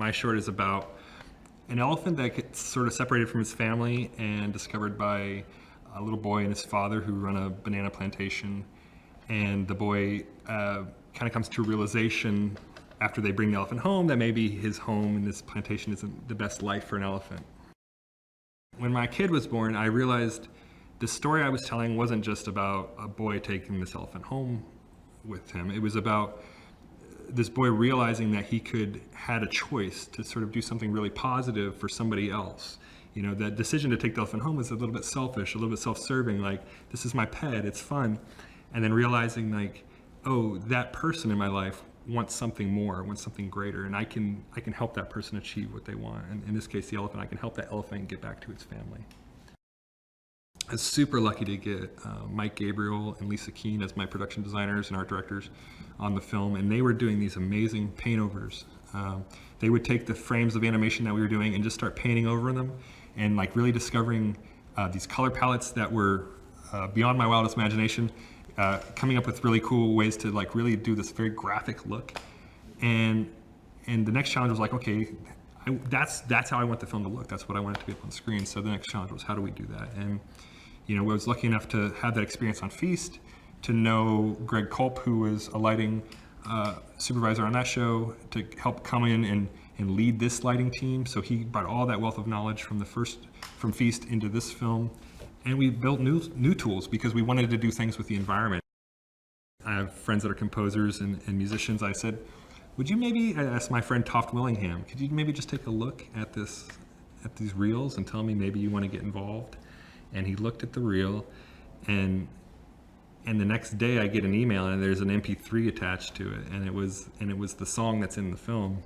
My short is about an elephant that gets sort of separated from his family and discovered by a little boy and his father who run a banana plantation. And the boy kind of comes to a realization after they bring the elephant home that maybe his home in this plantation isn't the best life for an elephant. When my kid was born, I realized the story I was telling wasn't just about a boy taking this elephant home with him. It was about this boy realizing that he had a choice to sort of do something really positive for somebody else. You know, that decision to take the elephant home was a little bit selfish, a little bit self-serving, like, this is my pet, it's fun. And then realizing, like, oh, that person in my life wants something more, wants something greater, and I can help that person achieve what they want. And in this case, the elephant, I can help that elephant get back to its family. I was super lucky to get Mike Gabriel and Lisa Keene as my production designers and art directors on the film, and they were doing these amazing paint overs. They would take the frames of animation that we were doing and just start painting over them, and like really discovering these color palettes that were beyond my wildest imagination, coming up with really cool ways to like really do this very graphic look. And the next challenge was like, okay, that's how I want the film to look. That's what I want it to be up on screen. So the next challenge was, how do we do that? And you know, I was lucky enough to have that experience on Feast, to know Greg Culp, who was a lighting supervisor on that show, to help come in and lead this lighting team. So he brought all that wealth of knowledge from Feast into this film. And we built new tools because we wanted to do things with the environment. I have friends that are composers and musicians. I said, would you maybe, I asked my friend Toft Willingham, could you maybe just take a look at these reels and tell me maybe you want to get involved? And he looked at the reel, and the next day I get an email and there's an MP3 attached to it, and it was the song that's in the film.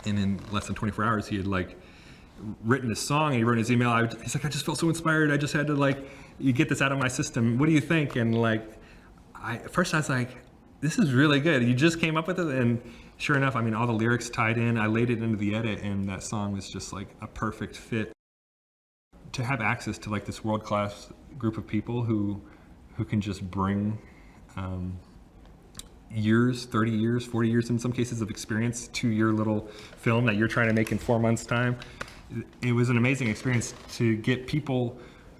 And in less than 24 hours, he had like written a song, and he wrote in his email, he's like, I just felt so inspired. I just had to like, you get this out of my system. What do you think? And like, at first I was like, this is really good. You just came up with it. And sure enough, I mean, all the lyrics tied in, I laid it into the edit, and that song was just like a perfect fit. To have access to like this world-class group of people who can just bring years, 30 years, 40 years in some cases of experience to your little film that you're trying to make in 4 months' time. It was an amazing experience to get people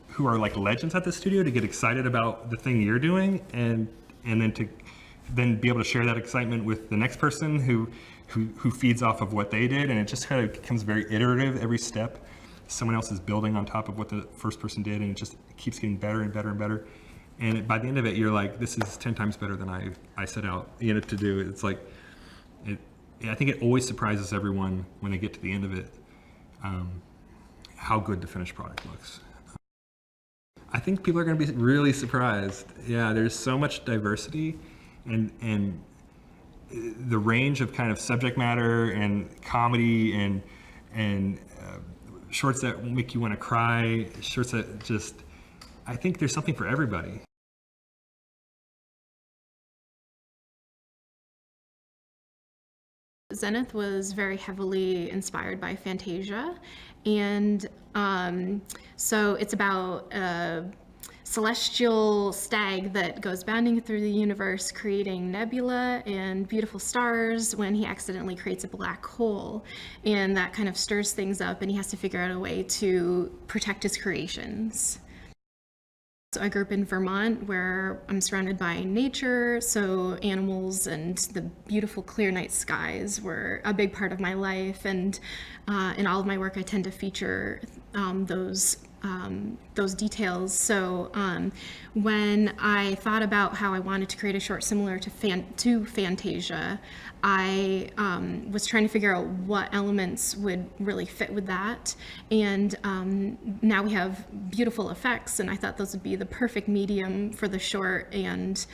who are like legends at the studio to get excited about the thing you're doing, and then be able to share that excitement with the next person who feeds off of what they did, and it just kind of becomes very iterative every step. Someone else is building on top of what the first person did, and it just keeps getting better and better and better. And by the end of it, you're like, this is 10 times better than I set out to do. It's like, I think it always surprises everyone when they get to the end of it, how good the finished product looks. I think people are going to be really surprised. Yeah, there's so much diversity, and the range of kind of subject matter and comedy and shorts that make you want to cry, shorts that just, I think there's something for everybody. Zenith was very heavily inspired by Fantasia, and so it's about a celestial stag that goes bounding through the universe, creating nebula and beautiful stars when he accidentally creates a black hole, and that kind of stirs things up, and he has to figure out a way to protect his creations. So I grew up in Vermont, where I'm surrounded by nature, so animals and the beautiful clear night skies were a big part of my life, and in all of my work I tend to feature those details. So when I thought about how I wanted to create a short similar to Fantasia, I was trying to figure out what elements would really fit with that. And now we have beautiful effects, and I thought those would be the perfect medium for the short. And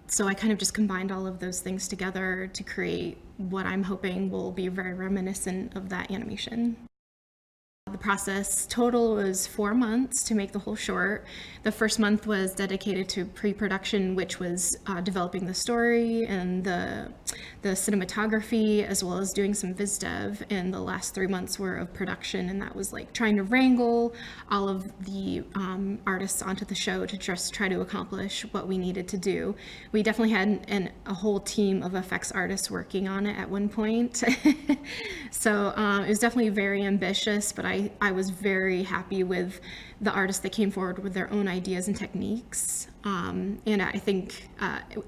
so I kind of just combined all of those things together to create what I'm hoping will be very reminiscent of that animation. The process total was 4 months to make the whole short. The first month was dedicated to pre-production, which was developing the story and the the cinematography, as well as doing some viz dev. And the last 3 months were of production, and that was like trying to wrangle all of the artists onto the show to just try to accomplish what we needed to do. We definitely had a whole team of effects artists working on it at one point. So it was definitely very ambitious, but I was very happy with the artists that came forward with their own ideas and techniques. And I think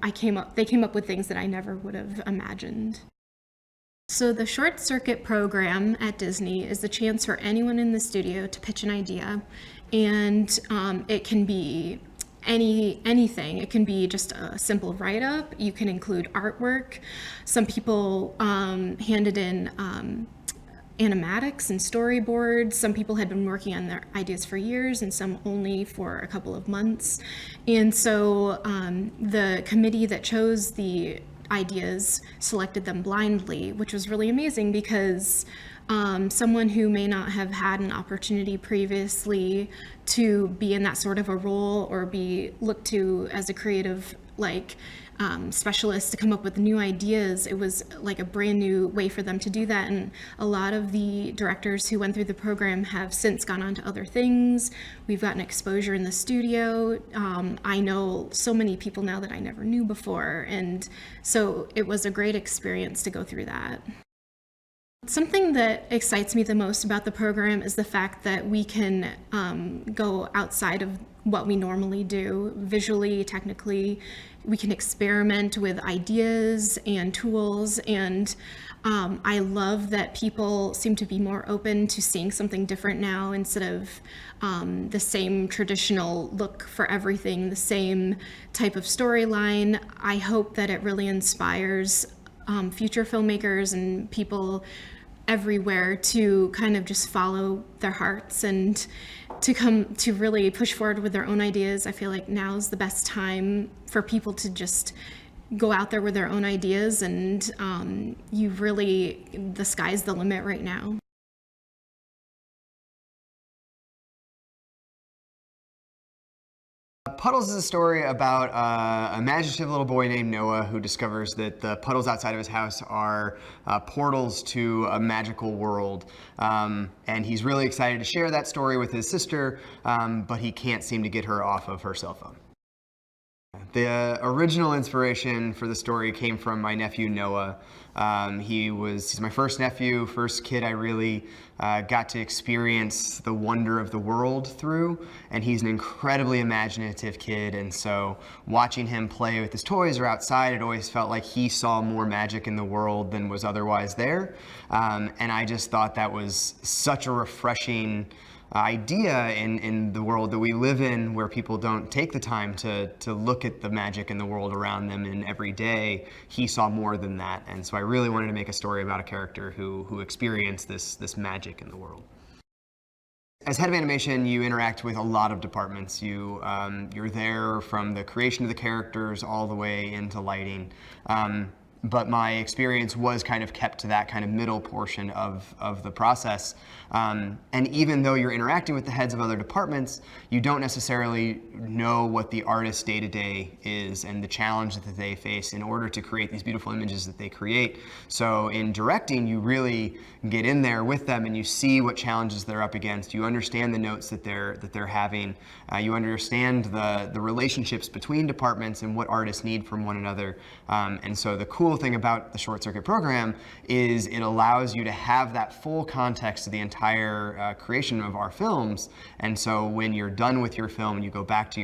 they came up with things that I never would have imagined. So the Short Circuit program at Disney is the chance for anyone in the studio to pitch an idea, and it can be anything. It can be just a simple write-up. You can include artwork. Some people handed in animatics and storyboards. Some people had been working on their ideas for years, and some only for a couple of months. And so the committee that chose the ideas selected them blindly, which was really amazing because someone who may not have had an opportunity previously to be in that sort of a role or be looked to as a creative specialist to come up with new ideas, it was like a brand new way for them to do that. And a lot of the directors who went through the program have since gone on to other things. We've gotten exposure in the studio. I know so many people now that I never knew before, and so it was a great experience to go through that. Something that excites me the most about the program is the fact that we can go outside of what we normally do, visually, technically. We can experiment with ideas and tools, and I love that people seem to be more open to seeing something different now instead of the same traditional look for everything, the same type of storyline. I hope that it really inspires future filmmakers and people everywhere to kind of just follow their hearts and to really push forward with their own ideas. I feel like now's the best time for people to just go out there with their own ideas, and the sky's the limit right now. Puddles is a story about a imaginative little boy named Noah who discovers that the puddles outside of his house are portals to a magical world. And he's really excited to share that story with his sister, but he can't seem to get her off of her cell phone. The original inspiration for the story came from my nephew Noah. He's my first nephew, first kid I really got to experience the wonder of the world through, and he's an incredibly imaginative kid, and so watching him play with his toys or outside, it always felt like he saw more magic in the world than was otherwise there, and I just thought that was such a refreshing idea in the world that we live in, where people don't take the time to look at the magic in the world around them, and every day he saw more than that. And so I really wanted to make a story about a character who experienced this magic in the world. As head of animation, you interact with a lot of departments. You're there from the creation of the characters all the way into lighting. But my experience was kind of kept to that kind of middle portion of the process. And even though you're interacting with the heads of other departments, you don't necessarily know what the artist's day-to-day is and the challenge that they face in order to create these beautiful images that they create. So in directing, you really get in there with them and you see what challenges they're up against. You understand the notes that they're having. You understand the relationships between departments and what artists need from one another. And so the cool thing about the Short Circuit program is it allows you to have that full context of the entire creation of our films. And so when you're done with your film and you go back to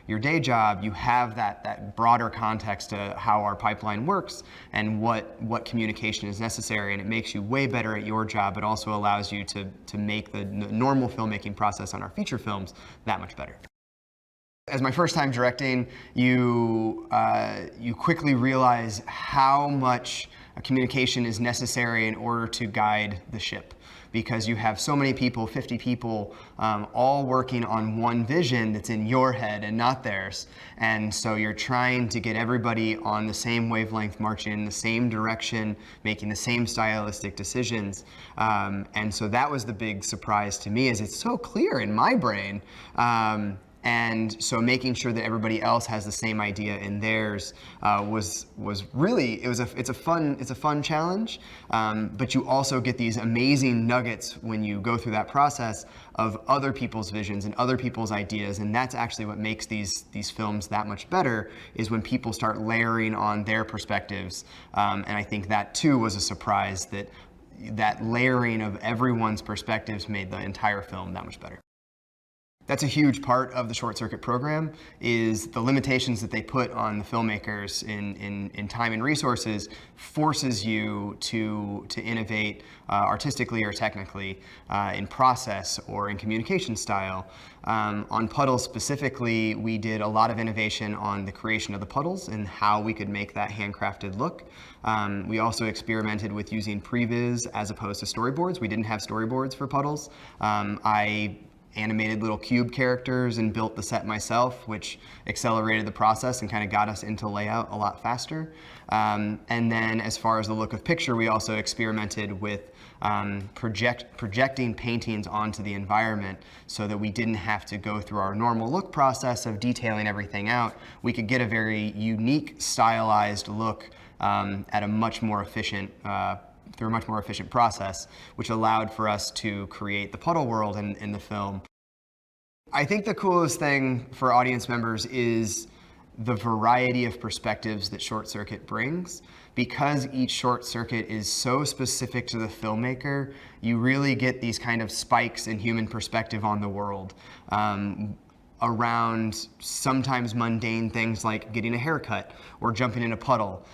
your day job, you have that broader context to how our pipeline works and what communication is necessary, and it makes you way better at your job. It also allows you to make the normal filmmaking process on our feature films that much better. As my first time directing, you quickly realize how much communication is necessary in order to guide the ship, because you have so many people, 50 people, all working on one vision that's in your head and not theirs. And so you're trying to get everybody on the same wavelength, marching in the same direction, making the same stylistic decisions. And so that was the big surprise to me, is it's so clear in my brain. And so making sure that everybody else has the same idea in theirs was really, it's a fun challenge. But you also get these amazing nuggets when you go through that process of other people's visions and other people's ideas, and that's actually what makes these films that much better, is when people start layering on their perspectives. And I think that too was a surprise, that layering of everyone's perspectives made the entire film that much better. That's a huge part of the Short Circuit program, is the limitations that they put on the filmmakers in time and resources forces you to innovate artistically or technically in process or in communication style. On Puddles specifically, we did a lot of innovation on the creation of the puddles and how we could make that handcrafted look. We also experimented with using previs as opposed to storyboards. We didn't have storyboards for Puddles. I animated little cube characters and built the set myself, which accelerated the process and kind of got us into layout a lot faster. And then as far as the look of picture, we also experimented with projecting paintings onto the environment so that we didn't have to go through our normal look process of detailing everything out. We could get a very unique, stylized look at a much more efficient through a much more efficient process, which allowed for us to create the puddle world in the film. I think the coolest thing for audience members is the variety of perspectives that Short Circuit brings. Because each Short Circuit is so specific to the filmmaker, you really get these kind of spikes in human perspective on the world. Around sometimes mundane things like getting a haircut or jumping in a puddle.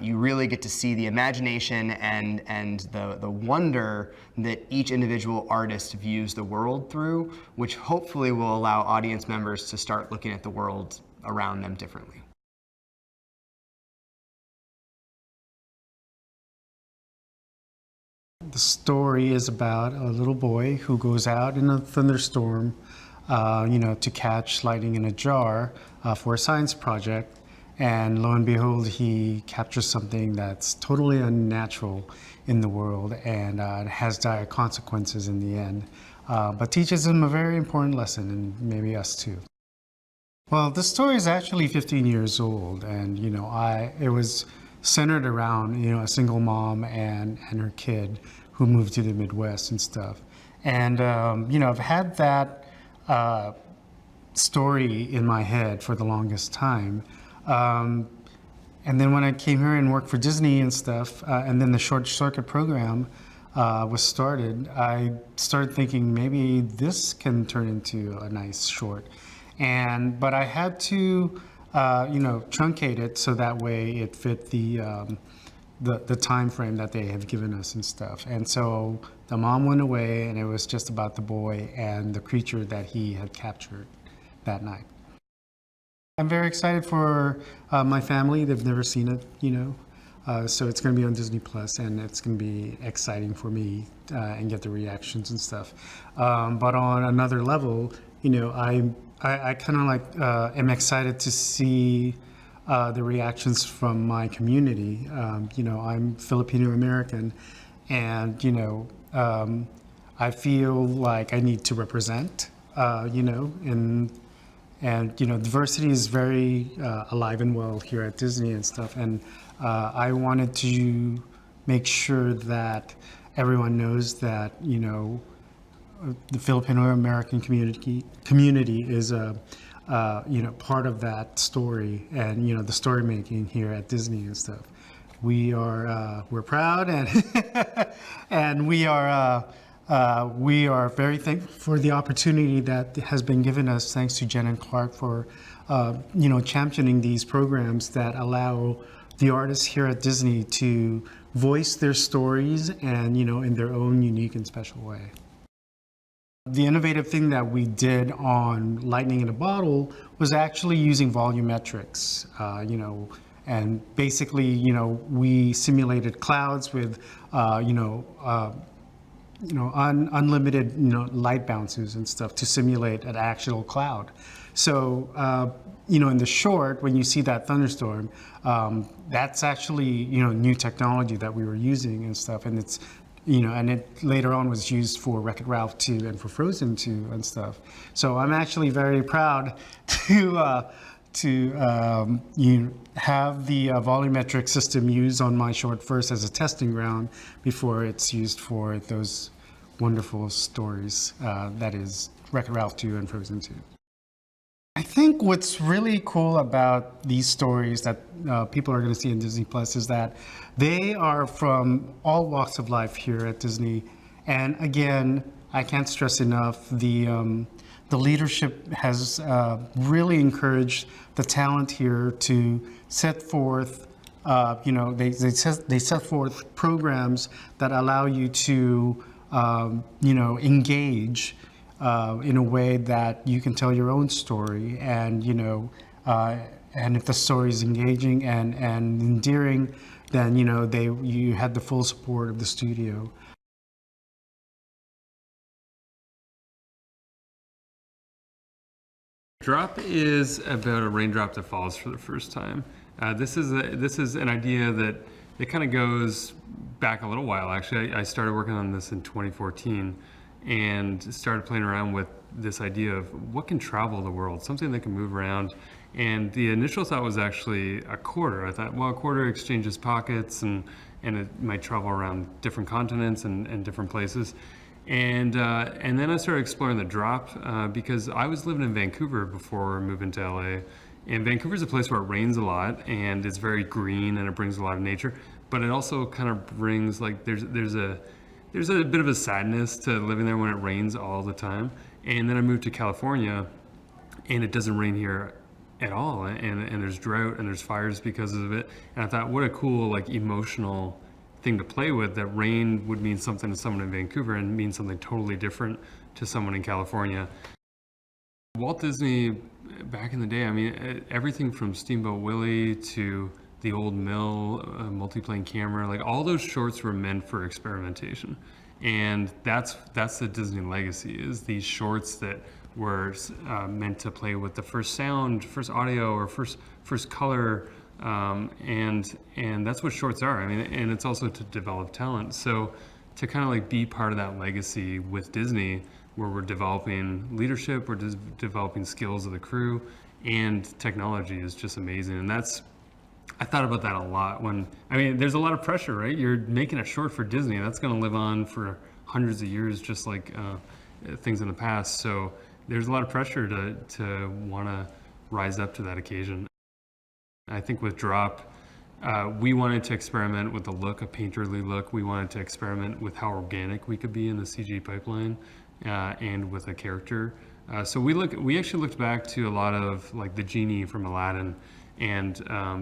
You really get to see the imagination and the wonder that each individual artist views the world through, which hopefully will allow audience members to start looking at the world around them differently. The story is about a little boy who goes out in a thunderstorm to catch lightning in a jar for a science project. And lo and behold, he captures something that's totally unnatural in the world and has dire consequences in the end, but teaches him a very important lesson, and maybe us too. Well, this story is actually 15 years old, and it was centered around a single mom and her kid who moved to the Midwest and stuff. And I've had that story in my head for the longest time. And then when I came here and worked for Disney and stuff, and then the Short Circuit program was started, I started thinking maybe this can turn into a nice short. But I had to, truncate it so that way it fit the time frame that they have given us and stuff. And so the mom went away, and it was just about the boy and the creature that he had captured that night. I'm very excited for my family. They've never seen it, so it's going to be on Disney Plus, and it's going to be exciting for me and get the reactions and stuff. But on another level, I kind of am excited to see the reactions from my community. I'm Filipino American, and I feel like I need to represent, and diversity is very alive and well here at Disney and stuff. And I wanted to make sure that everyone knows that the Filipino American community is a part of that story, and the story making here at Disney and stuff. We're proud, and and we are very thankful for the opportunity that has been given us, thanks to Jen and Clark, for championing these programs that allow the artists here at Disney to voice their stories and in their own unique and special way. The innovative thing that we did on Lightning in a Bottle was actually using volumetrics, and basically, we simulated clouds with, unlimited, light bounces and stuff to simulate an actual cloud. So, in the short, when you see that thunderstorm, that's actually, new technology that we were using and stuff, and it's and it later on was used for Wreck-It Ralph 2 and for Frozen 2 and stuff. So I'm actually very proud to have the volumetric system used on my short first as a testing ground before it's used for those wonderful stories, that is Wreck-It Ralph 2 and Frozen 2. I think what's really cool about these stories that people are going to see in Disney Plus is that they are from all walks of life here at Disney. And again, I can't stress enough, the leadership has really encouraged the talent here to set forth, they set forth programs that allow you to, engage in a way that you can tell your own story, and and if the story is engaging and endearing, then you had the full support of the studio. Drop is about a raindrop that falls for the first time. This is an idea that kind of goes back a little while. Actually, I started working on this in 2014 and started playing around with this idea of what can travel the world, something that can move around. And the initial thought was actually a quarter. I thought, well, a quarter exchanges pockets and it might travel around different continents and different places. And then I started exploring the drop because I was living in Vancouver before moving to LA. And Vancouver's a place where it rains a lot and it's very green and it brings a lot of nature, but it also kind of brings, like, there's a bit of a sadness to living there when it rains all the time. And then I moved to California and it doesn't rain here at all. And there's drought and there's fires because of it. And I thought, what a cool, like, emotional thing to play with, that rain would mean something to someone in Vancouver and mean something totally different to someone in California. Walt Disney, back in the day, I mean, everything from Steamboat Willie to the Old Mill, multiplane camera, like, all those shorts were meant for experimentation. And that's the Disney legacy, is these shorts that were meant to play with the first sound, first audio, or first color. And that's what shorts are. I mean, and it's also to develop talent. So to kind of like be part of that legacy with Disney, where we're developing leadership, we're developing skills of the crew, and technology is just amazing. And I thought about that a lot there's a lot of pressure, right? You're making a short for Disney. That's going to live on for hundreds of years, just like things in the past. So there's a lot of pressure to want to rise up to that occasion. I think with Drop, we wanted to experiment with the look, a painterly look. We wanted to experiment with how organic we could be in the CG pipeline, and with a character. So we actually looked back to a lot of, like, the genie from Aladdin, and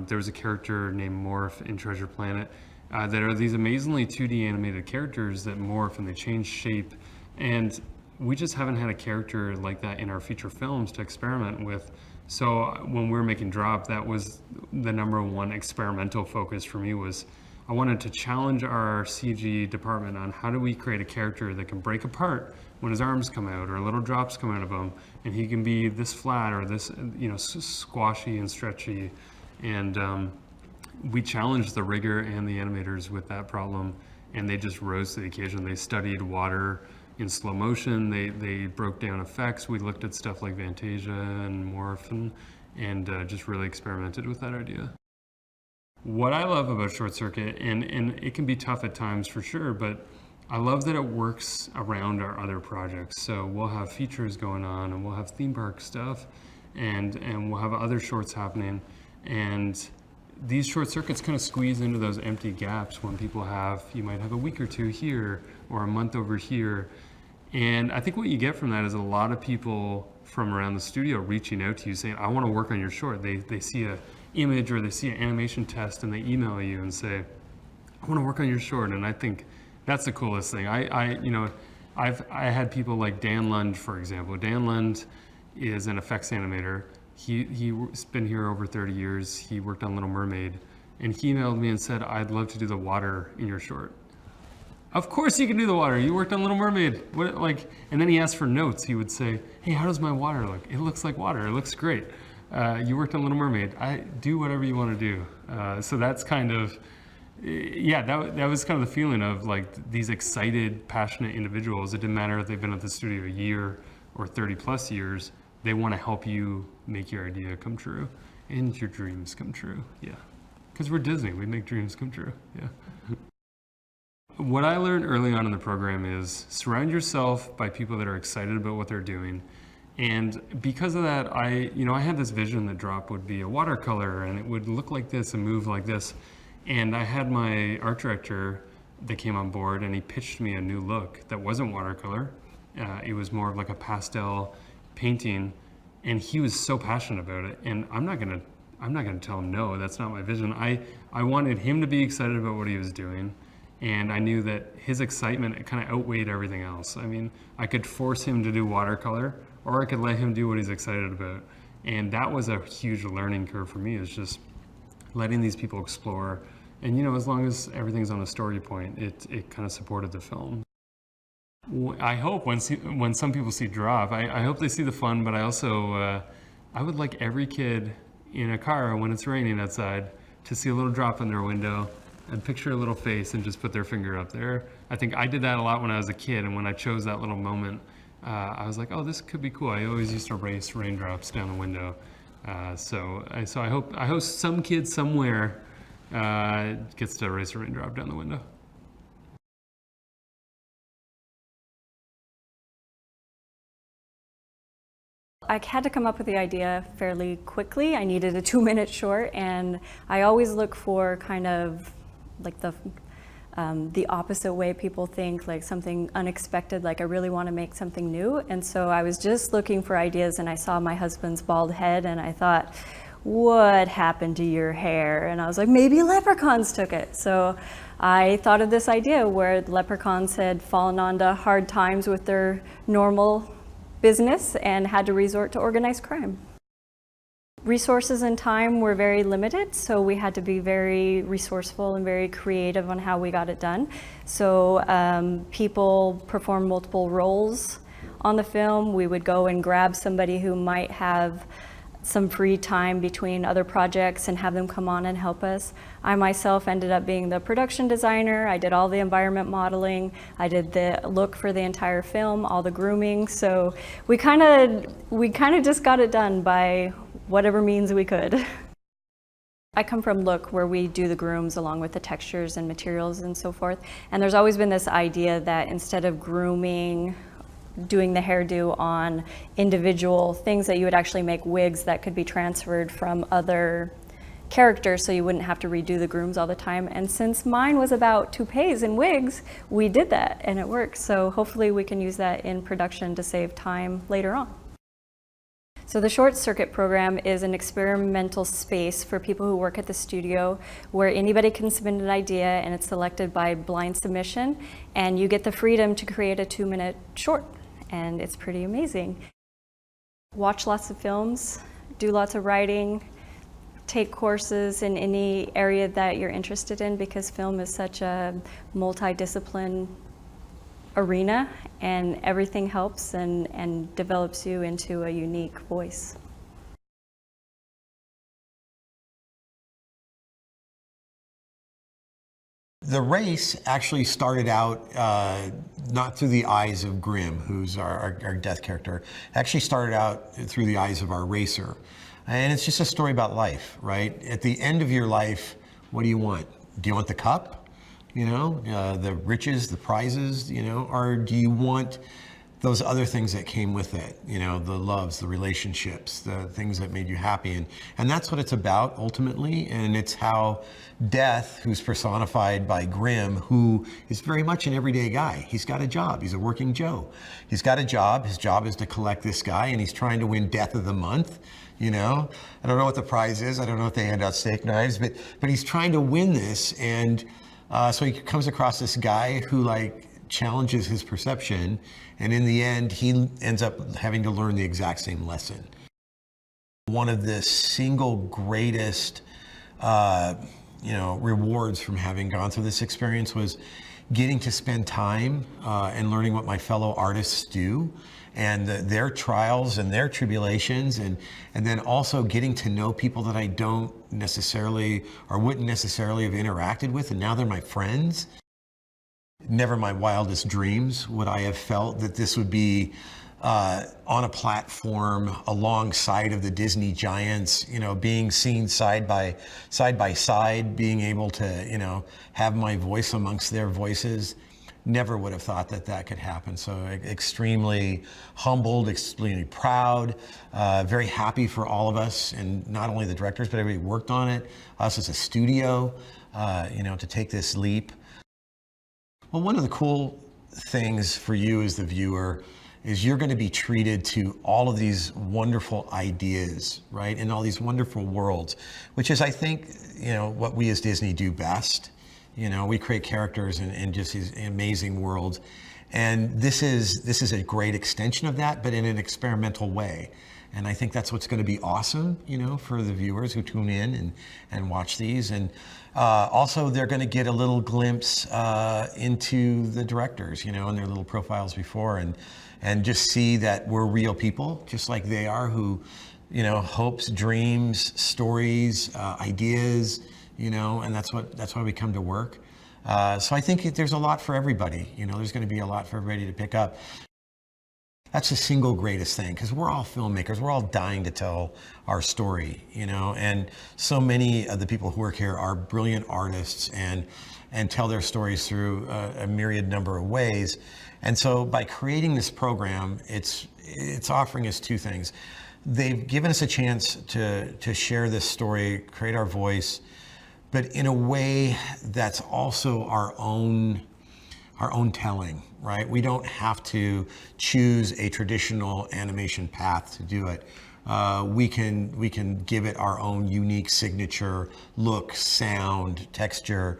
there was a character named Morph in Treasure Planet that are these amazingly 2D animated characters that morph and they change shape. And we just haven't had a character like that in our feature films to experiment with. So when we were making Drop, that was the number one experimental focus for me. Was I wanted to challenge our CG department on how do we create a character that can break apart when his arms come out or little drops come out of him, and he can be this flat or this, squashy and stretchy. And we challenged the rigor and the animators with that problem, and they just rose to the occasion. They studied water in slow motion. They broke down effects. We looked at stuff like Fantasia and Morph and just really experimented with that idea. What I love about Short Circuit, and it can be tough at times for sure, but I love that it works around our other projects. So we'll have features going on, and we'll have theme park stuff, and we'll have other shorts happening. And these short circuits kind of squeeze into those empty gaps when you might have a week or two here or a month over here. And I think what you get from that is a lot of people from around the studio reaching out to you saying, I want to work on your short. They see an image or they see an animation test and they email you and say, I want to work on your short. And I think that's the coolest thing. I had people like Dan Lund, for example. Dan Lund is an effects animator. He's been here over 30 years. He worked on Little Mermaid, and he emailed me and said, I'd love to do the water in your short. Of course you can do the water. You worked on Little Mermaid. And then he asked for notes. He would say, hey, how does my water look? It looks like water. It looks great. You worked on Little Mermaid. Do whatever you want to do. So that's kind of yeah, that was kind of the feeling of like these excited, passionate individuals. It didn't matter if they've been at the studio a year or 30 plus years, they want to help you make your idea come true and your dreams come true. Yeah. Because we're Disney, we make dreams come true. Yeah. What I learned early on in the program is surround yourself by people that are excited about what they're doing. And because of that, I had this vision that drop would be a watercolor and it would look like this and move like this. And I had my art director that came on board and he pitched me a new look that wasn't watercolor. It was more of like a pastel painting, and he was so passionate about it. And I'm not gonna tell him no, that's not my vision. I wanted him to be excited about what he was doing, and I knew that his excitement kind of outweighed everything else. I mean, I could force him to do watercolor, or I could let him do what he's excited about. And that was a huge learning curve for me, is just letting these people explore. And as long as everything's on a story point, it kind of supported the film. I hope when some people see Drop, I hope they see the fun, but I also, I would like every kid in a car when it's raining outside to see a little drop in their window and picture a little face and just put their finger up there. I think I did that a lot when I was a kid, and when I chose that little moment, I was like, oh, this could be cool. I always used to race raindrops down the window. So I hope some kid somewhere gets to race a raindrop down the window. I had to come up with the idea fairly quickly. I needed a 2-minute short, and I always look for kind of like the opposite way people think, like something unexpected, like I really want to make something new. And so I was just looking for ideas, and I saw my husband's bald head, and I thought, what happened to your hair? And I was like, maybe leprechauns took it. So I thought of this idea where leprechauns had fallen onto hard times with their normal business and had to resort to organized crime. Resources and time were very limited, so we had to be very resourceful and very creative on how we got it done. So people performed multiple roles on the film. We would go and grab somebody who might have some free time between other projects and have them come on and help us. I myself ended up being the production designer. I did all the environment modeling. I did the look for the entire film, all the grooming. So we kind of just got it done by whatever means we could. I come from Look, where we do the grooms along with the textures and materials and so forth. And there's always been this idea that instead of grooming, doing the hairdo on individual things, that you would actually make wigs that could be transferred from other characters, so you wouldn't have to redo the grooms all the time. And since mine was about toupees and wigs, we did that and it works. So hopefully we can use that in production to save time later on. So the Short Circuit program is an experimental space for people who work at the studio, where anybody can submit an idea and it's selected by blind submission, and you get the freedom to create a 2-minute short. And it's pretty amazing. Watch lots of films, do lots of writing, take courses in any area that you're interested in, because film is such a multidiscipline arena, and everything helps and develops you into a unique voice. The race actually started out not through the eyes of Grim, who's our death character. It actually started out through the eyes of our racer. And it's just a story about life, right? At the end of your life, what do you want? Do you want the cup? The riches, the prizes, or do you want those other things that came with it, the loves, the relationships, the things that made you happy. And that's what it's about ultimately. And it's how Death, who's personified by Grim, who is very much an everyday guy. He's got a job, he's a working Joe. He's got a job, his job is to collect this guy, and he's trying to win Death of the Month. I don't know what the prize is, I don't know if they hand out steak knives, but he's trying to win this. And so he comes across this guy who challenges his perception, and in the end he ends up having to learn the exact same lesson. One of the single greatest rewards from having gone through this experience was getting to spend time and learning what my fellow artists do and their trials and their tribulations, and then also getting to know people that I don't necessarily or wouldn't necessarily have interacted with, and now they're my friends. Never in my wildest dreams would I have felt that this would be on a platform alongside of the Disney giants, you know, being seen side by side, being able to, you know, have my voice amongst their voices. Never would have thought that that could happen. So extremely humbled, extremely proud, very happy for all of us, and not only the directors, but everybody who worked on it, us as a studio, you know, to take this leap. Well, one of the cool things for you as the viewer is you're going to be treated to all of these wonderful ideas, right? And all these wonderful worlds, which is, I think, you know, what we as Disney do best. You know, we create characters in just these amazing worlds. And this is a great extension of that, but in an experimental way. And I think that's what's going to be awesome, you know, for the viewers who tune in and watch these. And also, they're going to get a little glimpse into the directors, you know, and their little profiles before, and just see that we're real people, just like they are, who, you know, hopes, dreams, stories, ideas, you know, and that's why we come to work. So I think there's a lot for everybody. You know, there's going to be a lot for everybody to pick up. That's the single greatest thing, because we're all filmmakers. We're all dying to tell our story, you know, and so many of the people who work here are brilliant artists and tell their stories through a myriad number of ways. And so by creating this program, it's offering us two things. They've given us a chance to share this story, create our voice, but in a way that's also our own telling, right? We don't have to choose a traditional animation path to do it. We can give it our own unique signature look, sound, texture.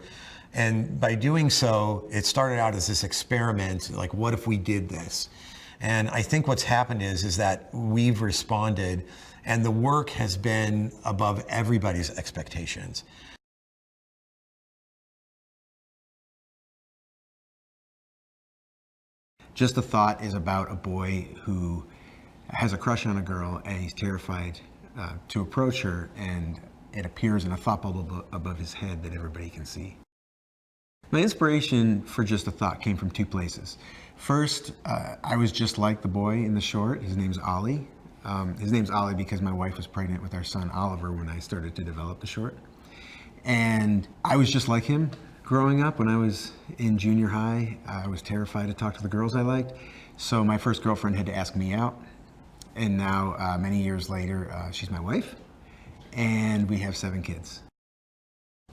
And by doing so, it started out as this experiment, like, what if we did this? And I think what's happened is that we've responded, and the work has been above everybody's expectations. Just a Thought is about a boy who has a crush on a girl, and he's terrified to approach her, and it appears in a thought bubble above his head that everybody can see. My inspiration for Just a Thought came from two places. First, I was just like the boy in the short. His name's Ollie. His name's Ollie because my wife was pregnant with our son Oliver when I started to develop the short. And I was just like him. Growing up, when I was in junior high, I was terrified to talk to the girls I liked. So my first girlfriend had to ask me out. And now, many years later, she's my wife. And we have 7 kids.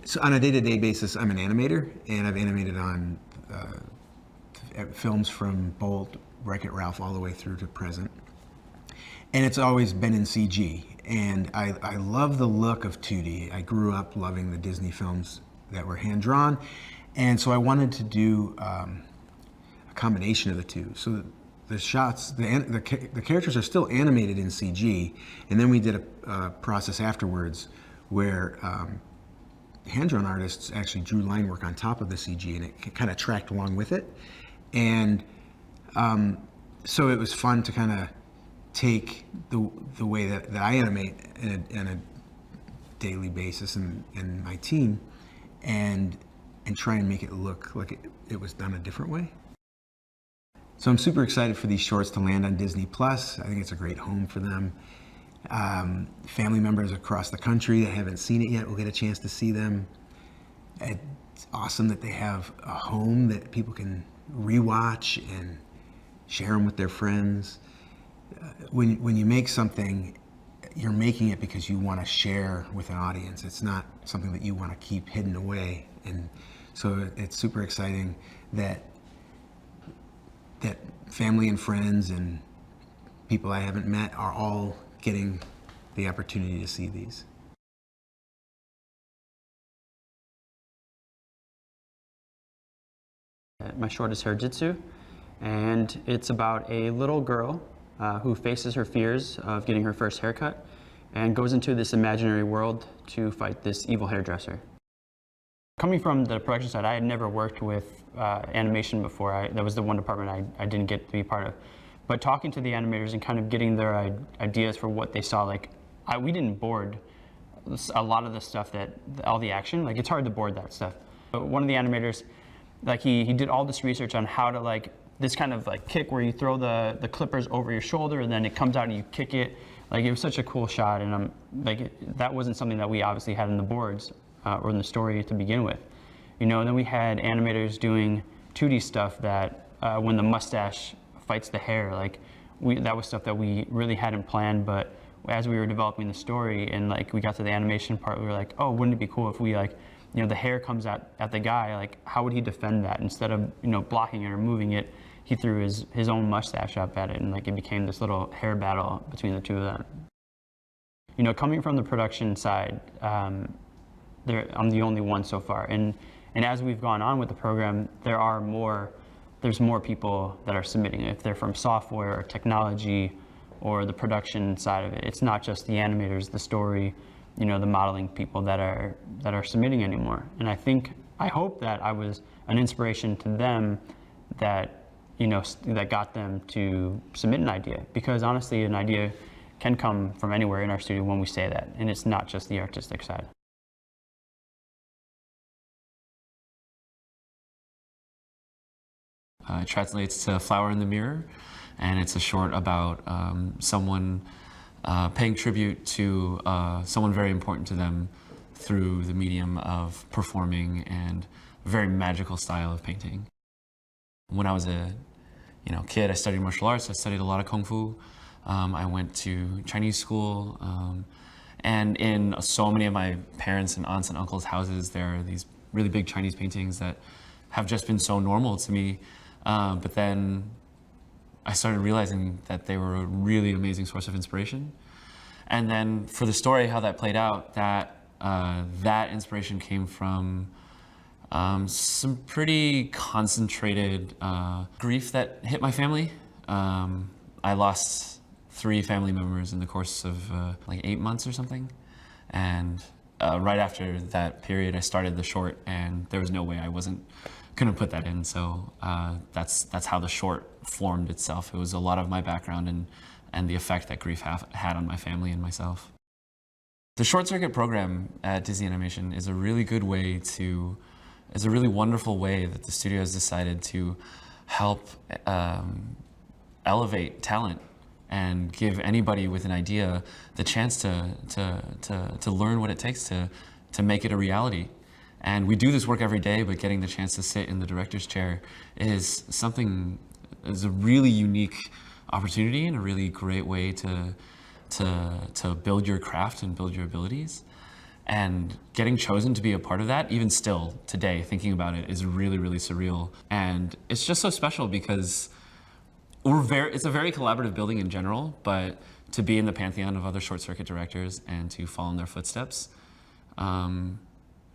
So on a day-to-day basis, I'm an animator. And I've animated on films from Bolt, Wreck-It Ralph, all the way through to present. And it's always been in CG. And I love the look of 2D. I grew up loving the Disney films that were hand-drawn, and so I wanted to do a combination of the two. So the shots, the characters are still animated in CG, and then we did a process afterwards where hand-drawn artists actually drew line work on top of the CG, and it kind of tracked along with it. And so it was fun to kind of take the way that I animate in a daily basis and my team, and try and make it look like it was done a different way. So I'm super excited for these shorts to land on Disney+. I think it's a great home for them. Family members across the country that haven't seen it yet will get a chance to see them. It's awesome that they have a home that people can rewatch and share them with their friends. When you make something, you're making it because you want to share with an audience. It's not something that you want to keep hidden away. And so it's super exciting that family and friends and people I haven't met are all getting the opportunity to see these. My short is Hair-Jitsu, and it's about a little girl who faces her fears of getting her first haircut and goes into this imaginary world to fight this evil hairdresser. Coming from the production side, I had never worked with animation before. That was the one department I didn't get to be part of. But talking to the animators and kind of getting their ideas for what they saw, like we didn't board a lot of the stuff all the action, like it's hard to board that stuff. But one of the animators, like he did all this research on how to like this kind of like kick where you throw the clippers over your shoulder and then it comes out and you kick it. Like it was such a cool shot, and that wasn't something that we obviously had in the boards or in the story to begin with. You know, and then we had animators doing 2D stuff that when the mustache fights the hair, like that was stuff that we really hadn't planned, but as we were developing the story and like we got to the animation part, we were like, oh, wouldn't it be cool if we like, you know, the hair comes at the guy, like how would he defend that? Instead of, you know, blocking it or moving it, he threw his own mustache up at it, and like it became this little hair battle between the two of them. You know, coming from the production side, I'm the only one so far, and as we've gone on with the program, there's more people that are submitting. If they're from software or technology or the production side of it, it's not just the animators, the story, you know, the modeling people that are submitting anymore. And I hope that I was an inspiration to them that, you know, that got them to submit an idea. Because honestly, an idea can come from anywhere in our studio when we say that, and it's not just the artistic side. It translates to Flower in the Mirror, and it's a short about someone paying tribute to someone very important to them through the medium of performing and a very magical style of painting. When I was a kid, I studied martial arts. I studied a lot of Kung Fu. I went to Chinese school, and in so many of my parents' and aunts and uncles' houses, there are these really big Chinese paintings that have just been so normal to me. But then I started realizing that they were a really amazing source of inspiration. And then for the story, how that played out, that inspiration came from some pretty concentrated grief that hit my family. I lost 3 family members in the course of like 8 months or something. And right after that period, I started the short, and there was no way I wasn't gonna put that in. So that's how the short formed itself. It was a lot of my background and the effect that grief had on my family and myself. The Short Circuit program at Disney Animation is a really good way is a really wonderful way that the studio has decided to help elevate talent and give anybody with an idea the chance to learn what it takes to make it a reality. And we do this work every day, but getting the chance to sit in the director's chair is a really unique opportunity and a really great way to build your craft and build your abilities. And getting chosen to be a part of that, even still today, thinking about it, is really, really surreal. And it's just so special because it's a very collaborative building in general, but to be in the pantheon of other Short Circuit directors and to follow in their footsteps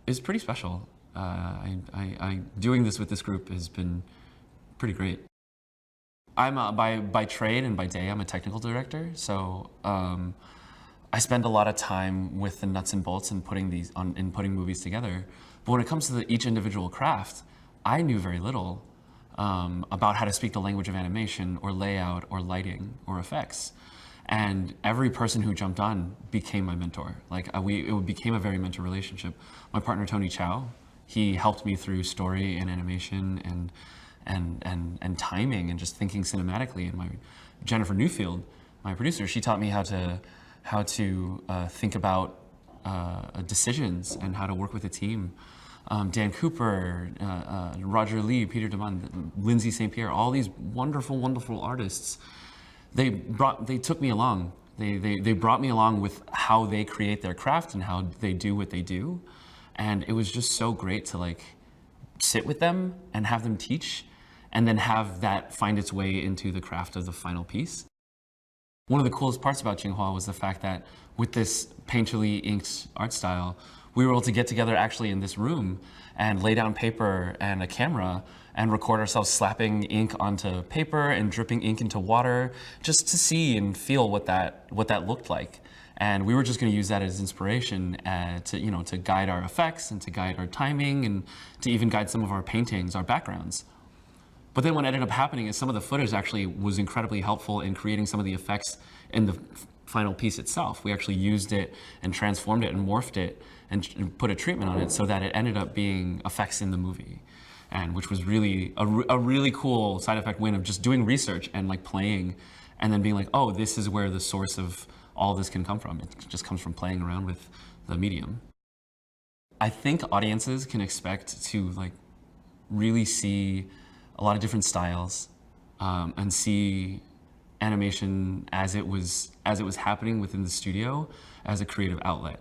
is pretty special. Doing this with this group has been pretty great. I'm by trade and by day, I'm a technical director, so I spend a lot of time with the nuts and bolts and putting movies together. But when it comes to each individual craft, I knew very little about how to speak the language of animation or layout or lighting or effects. And every person who jumped on became my mentor. It became a very mentor relationship. My partner, Tony Chow, he helped me through story and animation and timing and just thinking cinematically. And Jennifer Newfield, my producer, she taught me how to think about decisions and how to work with a team. Dan Cooper, Roger Lee, Peter Demond, Lindsay St. Pierre, all these wonderful, wonderful artists. They took me along. They brought me along with how they create their craft and how they do what they do. And it was just so great to sit with them and have them teach and then have that find its way into the craft of the final piece. One of the coolest parts about Jinghua was the fact that with this painterly inked art style, we were able to get together actually in this room and lay down paper and a camera and record ourselves slapping ink onto paper and dripping ink into water just to see and feel what that looked like. And we were just going to use that as inspiration to guide our effects and to guide our timing and to even guide some of our paintings, our backgrounds. But then what ended up happening is some of the footage actually was incredibly helpful in creating some of the effects in the final piece itself. We actually used it and transformed it and morphed it and put a treatment on it so that it ended up being effects in the movie. And which was really a really cool side effect win of just doing research and like playing and then being like, oh, this is where the source of all this can come from. It just comes from playing around with the medium. I think audiences can expect to like really see a lot of different styles and see animation as it was happening within the studio as a creative outlet.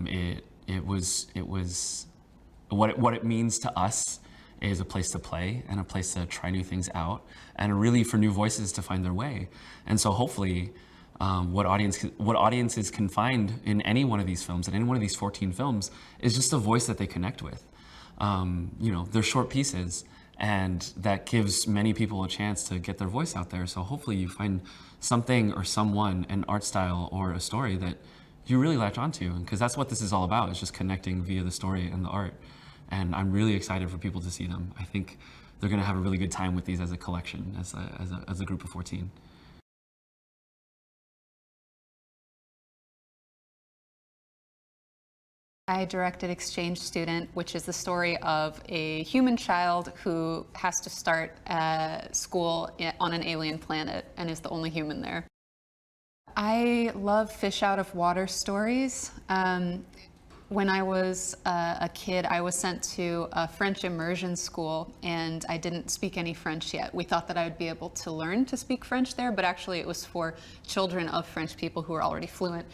It was what it means to us is a place to play and a place to try new things out and really for new voices to find their way. And so hopefully what audiences can find in any one of these films, in any one of these 14 films, is just a voice that they connect with. They're short pieces and that gives many people a chance to get their voice out there. So hopefully you find something or someone, an art style or a story that you really latch onto, because that's what this is all about, is just connecting via the story and the art. And I'm really excited for people to see them. I think they're going to have a really good time with these as a collection, as a group of 14. I directed Exchange Student, which is the story of a human child who has to start school on an alien planet and is the only human there. I love fish out of water stories. When I was a kid, I was sent to a French immersion school and I didn't speak any French yet. We thought that I would be able to learn to speak French there, but actually it was for children of French people who were already fluent.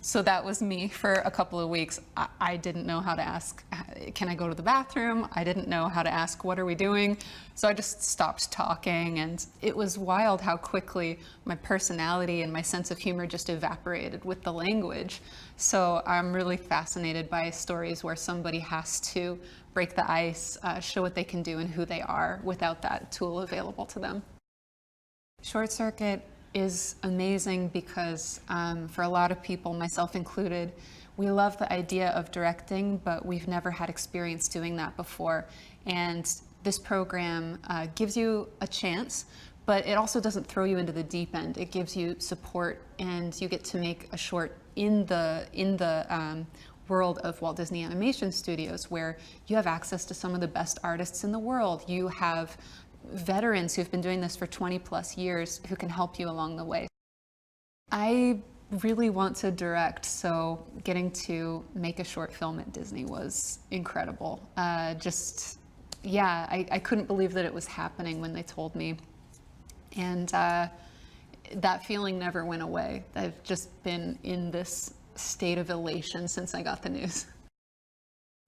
So that was me for a couple of weeks. I didn't know how to ask, can I go to the bathroom? I didn't know how to ask, what are we doing? So I just stopped talking, and it was wild how quickly my personality and my sense of humor just evaporated with the language. So I'm really fascinated by stories where somebody has to break the ice, show what they can do and who they are without that tool available to them. Short Circuit is amazing because for a lot of people, myself included, we love the idea of directing, but we've never had experience doing that before. And this program gives you a chance, but it also doesn't throw you into the deep end. It gives you support, and you get to make a short in the world of Walt Disney Animation Studios, where you have access to some of the best artists in the world. You have veterans who've been doing this for 20+ years who can help you along the way. I really want to direct, so getting to make a short film at Disney was incredible. I couldn't believe that it was happening when they told me. And that feeling never went away. I've just been in this state of elation since I got the news.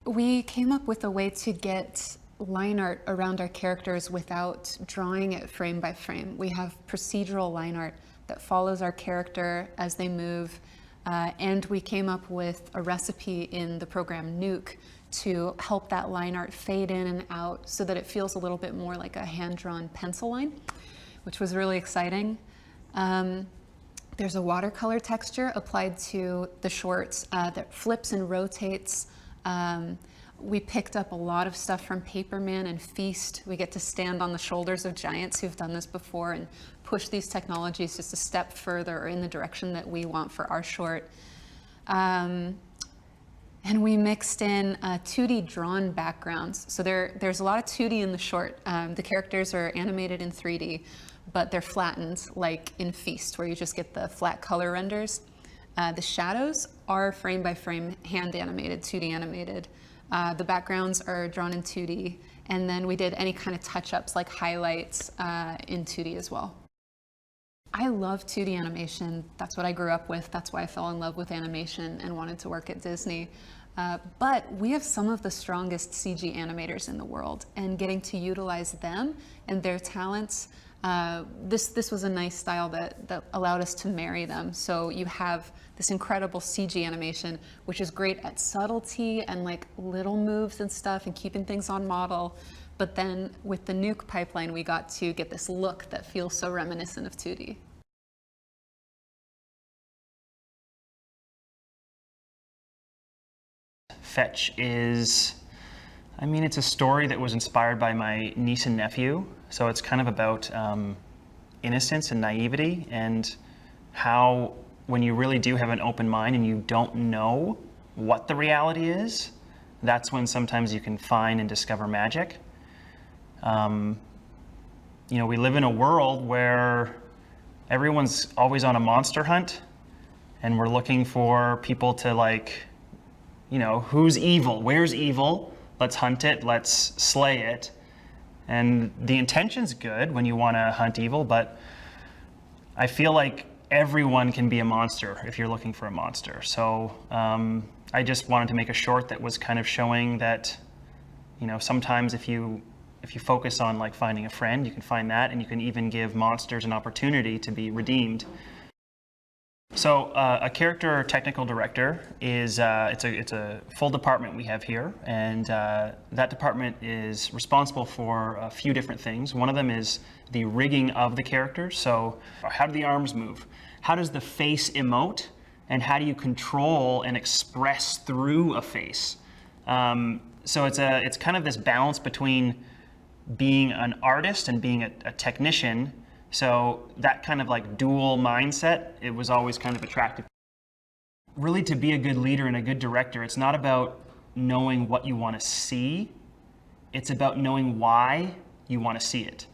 We came up with a way to get line art around our characters without drawing it frame by frame. We have procedural line art that follows our character as they move, and we came up with a recipe in the program Nuke to help that line art fade in and out so that it feels a little bit more like a hand-drawn pencil line, which was really exciting. There's a watercolor texture applied to the shorts that flips and rotates. We picked up a lot of stuff from Paperman and Feast. We get to stand on the shoulders of giants who've done this before and push these technologies just a step further or in the direction that we want for our short. And we mixed in 2D drawn backgrounds. So there's a lot of 2D in the short. The characters are animated in 3D, but they're flattened like in Feast, where you just get the flat color renders. The shadows are frame by frame, hand animated, 2D animated. The backgrounds are drawn in 2D, and then we did any kind of touch-ups like highlights in 2D as well. I love 2D animation. That's what I grew up with. That's why I fell in love with animation and wanted to work at Disney. But we have some of the strongest CG animators in the world, and getting to utilize them and their talents, this was a nice style that allowed us to marry them. So you have this incredible CG animation, which is great at subtlety and like little moves and stuff and keeping things on model. But then with the Nuke pipeline, we got to get this look that feels so reminiscent of 2D. Fetch is, I mean, it's a story that was inspired by my niece and nephew. So it's kind of about innocence and naivety, and how when you really do have an open mind and you don't know what the reality is, that's when sometimes you can find and discover magic. You know, we live in a world where everyone's always on a monster hunt, and we're looking for people to, like, you know, who's evil? Where's evil? Let's hunt it, let's slay it. And the intention's good when you want to hunt evil, but I feel like everyone can be a monster if you're looking for a monster. So I just wanted to make a short that was kind of showing that, you know, sometimes if you focus on, like, finding a friend, you can find that, and you can even give monsters an opportunity to be redeemed. So a character technical director is it's a full department we have here, and that department is responsible for a few different things. One of them is the rigging of the characters. So how do the arms move? How does the face emote? And how do you control and express through a face? So it's kind of this balance between being an artist and being a technician. So that kind of, like, dual mindset, it was always kind of attractive. Really, to be a good leader and a good director, it's not about knowing what you want to see. It's about knowing why you want to see it.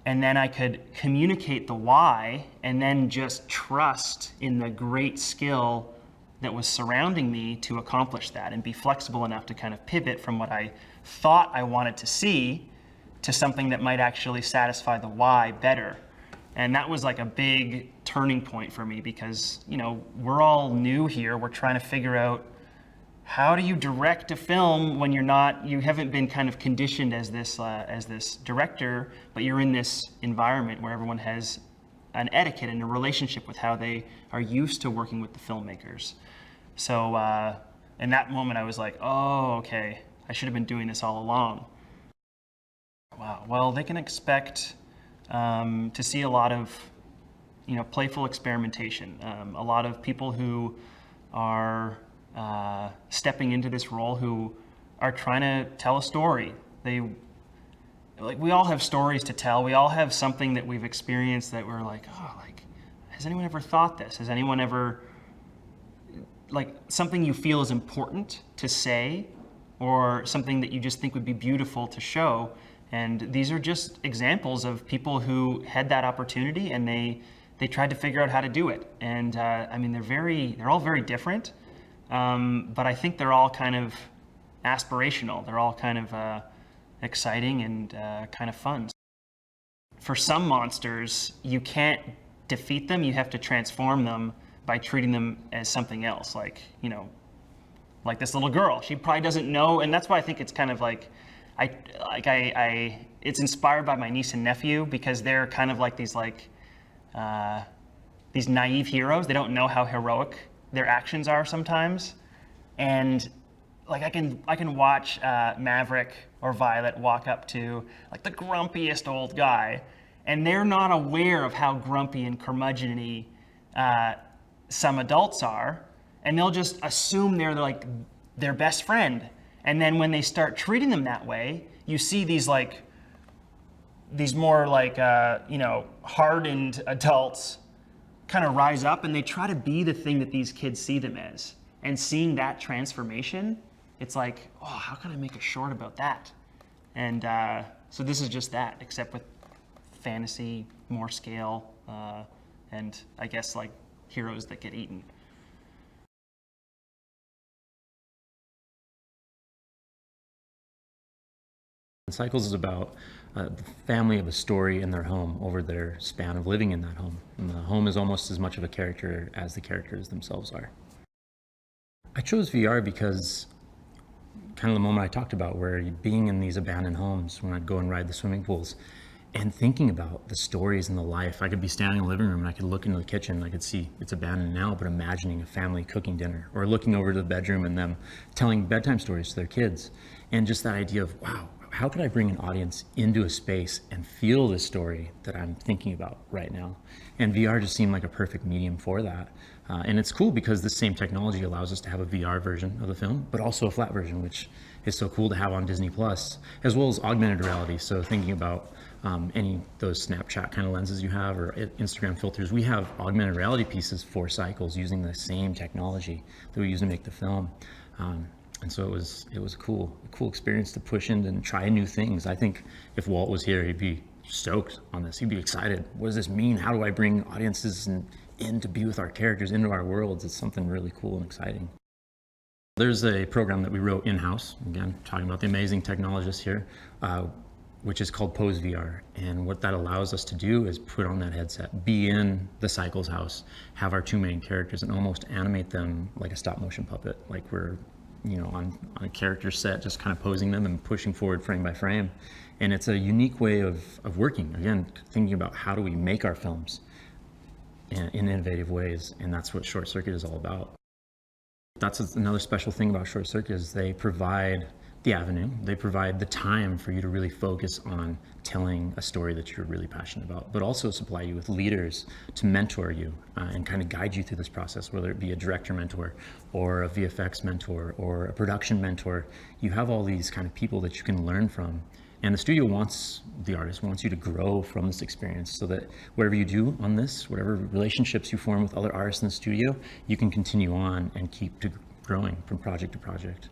And then I could communicate the why, and then just trust in the great skill that was surrounding me to accomplish that, and be flexible enough to kind of pivot from what I thought I wanted to see to something that might actually satisfy the why better. And that was, like, a big turning point for me, because, you know, we're all new here. We're trying to figure out, how do you direct a film when you haven't been kind of conditioned as this director, but you're in this environment where everyone has an etiquette and a relationship with how they are used to working with the filmmakers. So in that moment, I was like, oh, okay, I should have been doing this all along. Wow. Well, they can expect to see a lot of, you know, playful experimentation. A lot of people who are stepping into this role who are trying to tell a story. We all have stories to tell. We all have something that we've experienced that we're like, oh, like, has anyone ever thought this? Has anyone ever, like, something you feel is important to say, or something that you just think would be beautiful to show. And these are just examples of people who had that opportunity, and they tried to figure out how to do it. And I mean, they're all very different, but I think they're all kind of aspirational. They're all kind of exciting and kind of fun. For some monsters, you can't defeat them. You have to transform them by treating them as something else. Like, you know, like this little girl. She probably doesn't know, and that's why I think it's kind of like, it's inspired by my niece and nephew, because they're kind of like these naive heroes. They don't know how heroic their actions are sometimes, and like I can watch Maverick or Violet walk up to, like, the grumpiest old guy, and they're not aware of how grumpy and curmudgeon-y some adults are, and they'll just assume they're like their best friend. And then when they start treating them that way, you see these more you know, hardened adults kind of rise up, and they try to be the thing that these kids see them as. And seeing that transformation, it's like, oh, how can I make a short about that? And so this is just that, except with fantasy, more scale, and I guess, like, heroes that get eaten. Cycles is about the family of a story in their home over their span of living in that home. And the home is almost as much of a character as the characters themselves are. I chose VR because kind of the moment I talked about, where being in these abandoned homes when I'd go and ride the swimming pools and thinking about the stories and the life. I could be standing in the living room and I could look into the kitchen and I could see it's abandoned now, but imagining a family cooking dinner, or looking over to the bedroom and them telling bedtime stories to their kids. And just that idea of, wow, how can I bring an audience into a space and feel the story that I'm thinking about right now? And VR just seemed like a perfect medium for that. And it's cool because the same technology allows us to have a VR version of the film, but also a flat version, which is so cool to have on Disney Plus, as well as augmented reality. So thinking about any those Snapchat kind of lenses you have or Instagram filters, we have augmented reality pieces for cycles using the same technology that we use to make the film. And so it was a cool experience to push in and try new things. I think if Walt was here, he'd be stoked on this. He'd be excited. What does this mean? How do I bring audiences in to be with our characters, into our worlds? It's something really cool and exciting. There's a program that we wrote in-house, again, talking about the amazing technologists here, which is called Pose VR. And what that allows us to do is put on that headset, be in the Cycles house, have our two main characters and almost animate them like a stop motion puppet, like we're on a character set, just kind of posing them and pushing forward frame by frame. And it's a unique way of working, again, thinking about how do we make our films in innovative ways, and that's what Short Circuit is all about. That's another special thing about Short Circuit is they provide the avenue, they provide the time for you to really focus on telling a story that you're really passionate about, but also supply you with leaders to mentor you and kind of guide you through this process, whether it be a director mentor or a VFX mentor or a production mentor. You have all these kind of people that you can learn from. And the studio the artist wants you to grow from this experience so that whatever you do on this, whatever relationships you form with other artists in the studio, you can continue on and keep growing from project to project.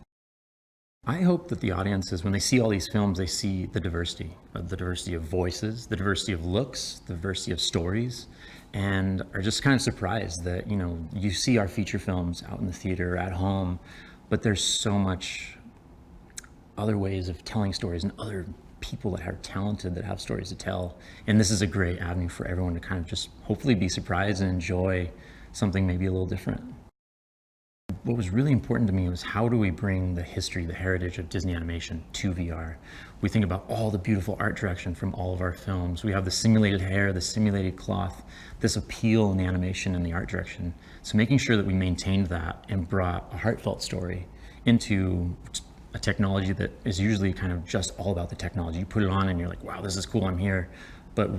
I hope that the audiences, when they see all these films, they see the diversity of voices, the diversity of looks, the diversity of stories, and are just kind of surprised that, you see our feature films out in the theater or at home, but there's so much other ways of telling stories and other people that are talented that have stories to tell. And this is a great avenue for everyone to kind of just hopefully be surprised and enjoy something maybe a little different. What was really important to me was how do we bring the history, the heritage of Disney animation to VR? We think about all the beautiful art direction from all of our films. We have the simulated hair, the simulated cloth, this appeal in the animation and the art direction. So making sure that we maintained that and brought a heartfelt story into a technology that is usually kind of just all about the technology. You put it on and you're like, wow, this is cool, I'm here. But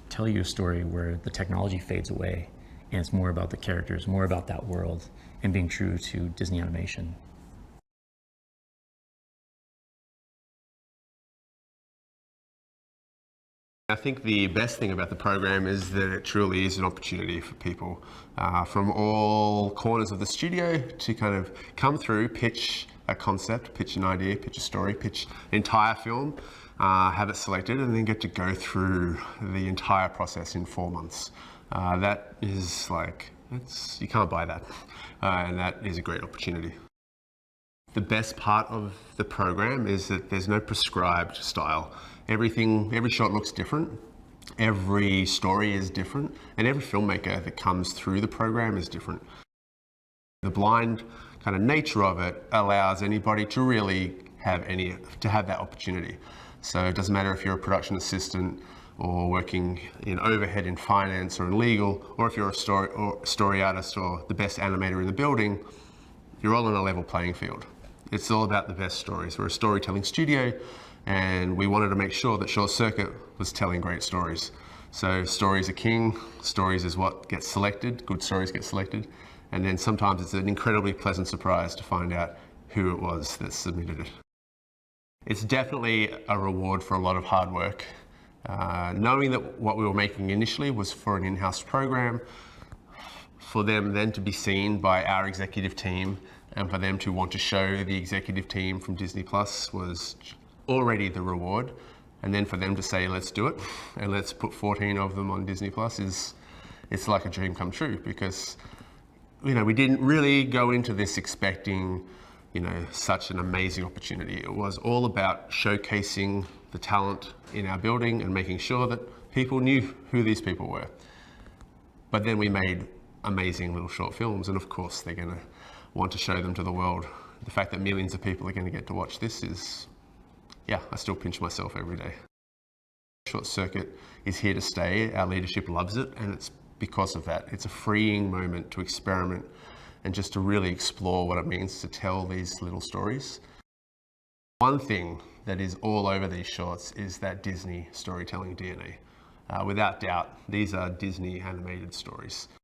tell you a story where the technology fades away and it's more about the characters, more about that world, and being true to Disney animation. I think the best thing about the program is that it truly is an opportunity for people from all corners of the studio to kind of come through, pitch a concept, pitch an idea, pitch a story, pitch an entire film, have it selected, and then get to go through the entire process in 4 months. That is you can't buy that, and that is a great opportunity. The best part of the program is that there's no prescribed style. Every shot looks different, every story is different, and every filmmaker that comes through the program is different. The blind kind of nature of it allows anybody to really have that opportunity. So it doesn't matter if you're a production assistant or working in overhead in finance or in legal, or if you're a story artist or the best animator in the building, you're all on a level playing field. It's all about the best stories. We're a storytelling studio, and we wanted to make sure that Short Circuit was telling great stories. So stories are king, stories is what gets selected, good stories get selected, and then sometimes it's an incredibly pleasant surprise to find out who it was that submitted it. It's definitely a reward for a lot of hard work. Knowing that what we were making initially was for an in-house program, for them then to be seen by our executive team and for them to want to show the executive team from Disney Plus was already the reward. And then for them to say, let's do it, and let's put 14 of them on Disney Plus it's like a dream come true, because we didn't really go into this expecting such an amazing opportunity. It was all about showcasing the talent in our building and making sure that people knew who these people were. But then we made amazing little short films, and of course they're going to want to show them to the world. The fact that millions of people are going to get to watch this is, I still pinch myself every day. Short Circuit is here to stay. Our leadership loves it, and it's because of that. It's a freeing moment to experiment and just to really explore what it means to tell these little stories. One thing that is all over these shorts is that Disney storytelling DNA. Without doubt, these are Disney animated stories.